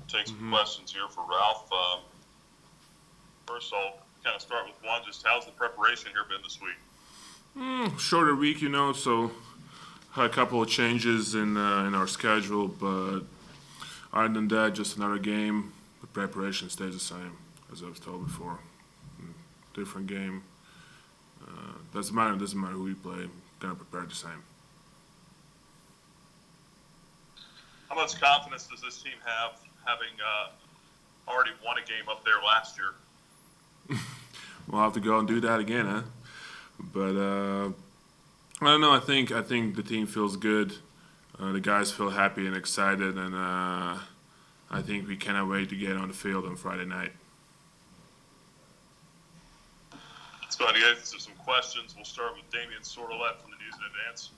take some questions here for Ralph. First, I'll kind of start with one. Just how's the preparation here been this week? Shorter week, so had a couple of changes in our schedule, but other than that, just another game. The preparation stays the same, as I was told before. Different game. Doesn't matter who we play. Gonna prepare the same. How much confidence does this team have, having already won a game up there last year? We'll have to go and do that again, huh? But I don't know. I think the team feels good. The guys feel happy and excited, and I think we cannot wait to get on the field on Friday night. Let's go ahead and get into some questions. We'll start with Damian Sordelet from the News in Advance.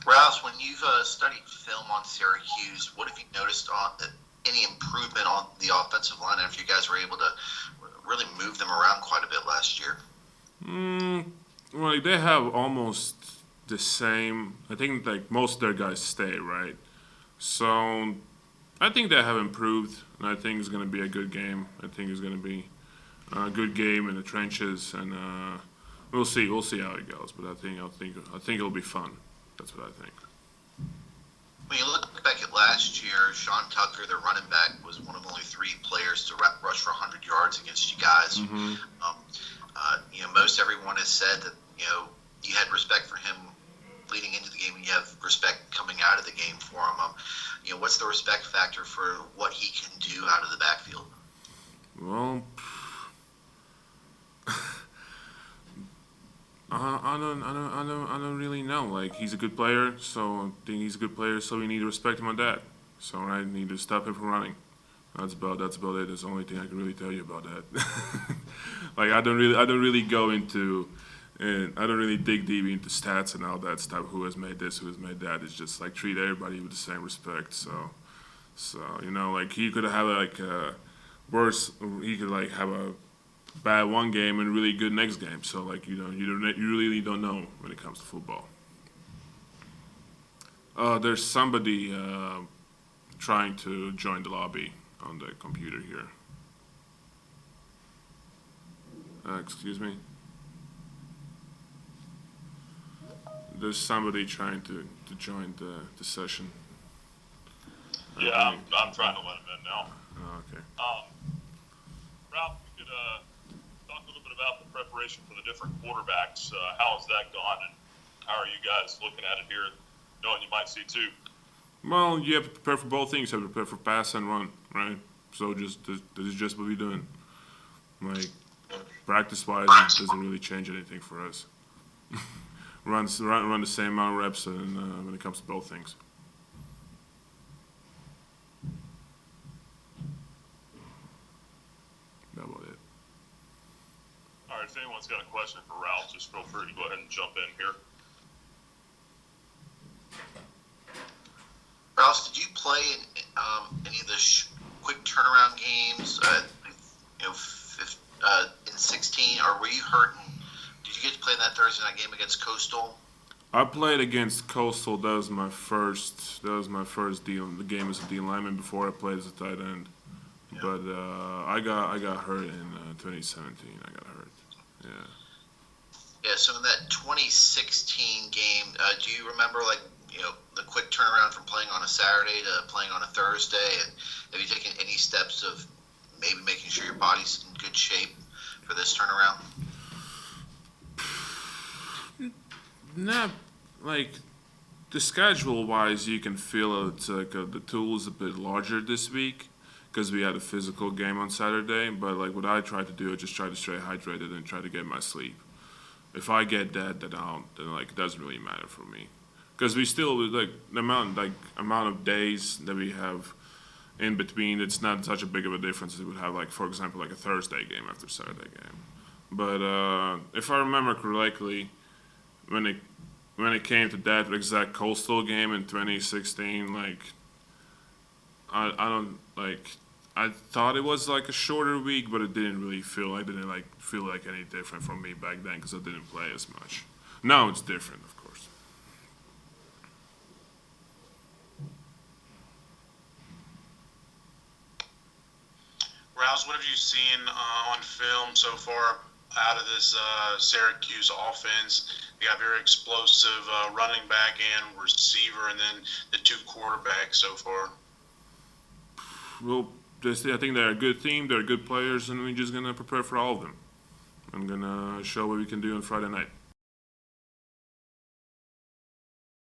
Ralfs, when you've studied film on Syracuse, what have you noticed on any improvement on the offensive line after you guys were able to really move them around quite a bit last year? Well, they have almost the same. I think most of their guys stay, right? So I think they have improved, and I think it's going to be a good game. I think it's going to be a good game in the trenches, and we'll see. We'll see how it goes. But I think it'll be fun. That's what I think. When you look back at last year, Sean Tucker, their running back, was one of only 3 players to rush for 100 yards against you guys. Mm-hmm. Most everyone has said that you had respect for him leading into the game, and you have respect coming out of the game for him. What's the respect factor for what he can do out of the backfield? Well, I don't really know. Like, he's a good player, so I think he's a good player. So we need to respect him on that. So I need to stop him from running. That's about it. That's the only thing I can really tell you about that. Like, I don't really go into, and I don't really dig deep into stats and all that stuff. Who has made this? Who has made that? It's just like treat everybody with the same respect. So like he could have like worse. He could like have a bad one game and really good next game. So like you really don't know when it comes to football. There's somebody trying to join the lobby on the computer here. Excuse me. There's somebody trying to join the session. Yeah, I'm trying to let him in now. Oh, okay. Ralph, you could talk a little bit about the preparation for the different quarterbacks. How has that gone, and how are you guys looking at it here, knowing you might see 2? Well, you have to prepare for both things. You have to prepare for pass and run, right? So this is just what we're doing. Like, practice-wise, it doesn't really change anything for us. run the same amount of reps and, when it comes to both things. That's about it. All right, if anyone's got a question for Ralph, just feel free to go ahead and jump in here. Ralfs, did you play in any of the quick turnaround games in 16, or were you hurt? Did you get to play in that Thursday night game against Coastal? I played against Coastal. That was my first deal. The game as a D lineman before I played as a tight end. Yeah. But I got hurt in 2017. I got hurt. Yeah. Yeah. So in that 2016 game, do you remember the quick turnaround from playing on a Saturday to playing on a Thursday? And have you taken any steps of maybe making sure your body's in good shape for this turnaround? Not like the schedule-wise, you can feel it's like the tool is a bit larger this week because we had a physical game on Saturday. But like what I try to do, I just try to stay hydrated and try to get my sleep. If I get that, then it doesn't really matter for me. Because we still like the amount of days that we have in between. It's not such a big of a difference as it would have, like, for example, like a Thursday game after Saturday game. But if I remember correctly, when it came to that exact Coastal game in 2016, like I don't like. I thought it was like a shorter week, but it didn't really feel like any different from me back then because I didn't play as much. Now it's different, of course. Ralfs, what have you seen on film so far out of this Syracuse offense? You got very explosive running back and receiver, and then the two quarterbacks so far. Well, I think they're a good team. They're good players, and we're just gonna prepare for all of them. I'm gonna show what we can do on Friday night.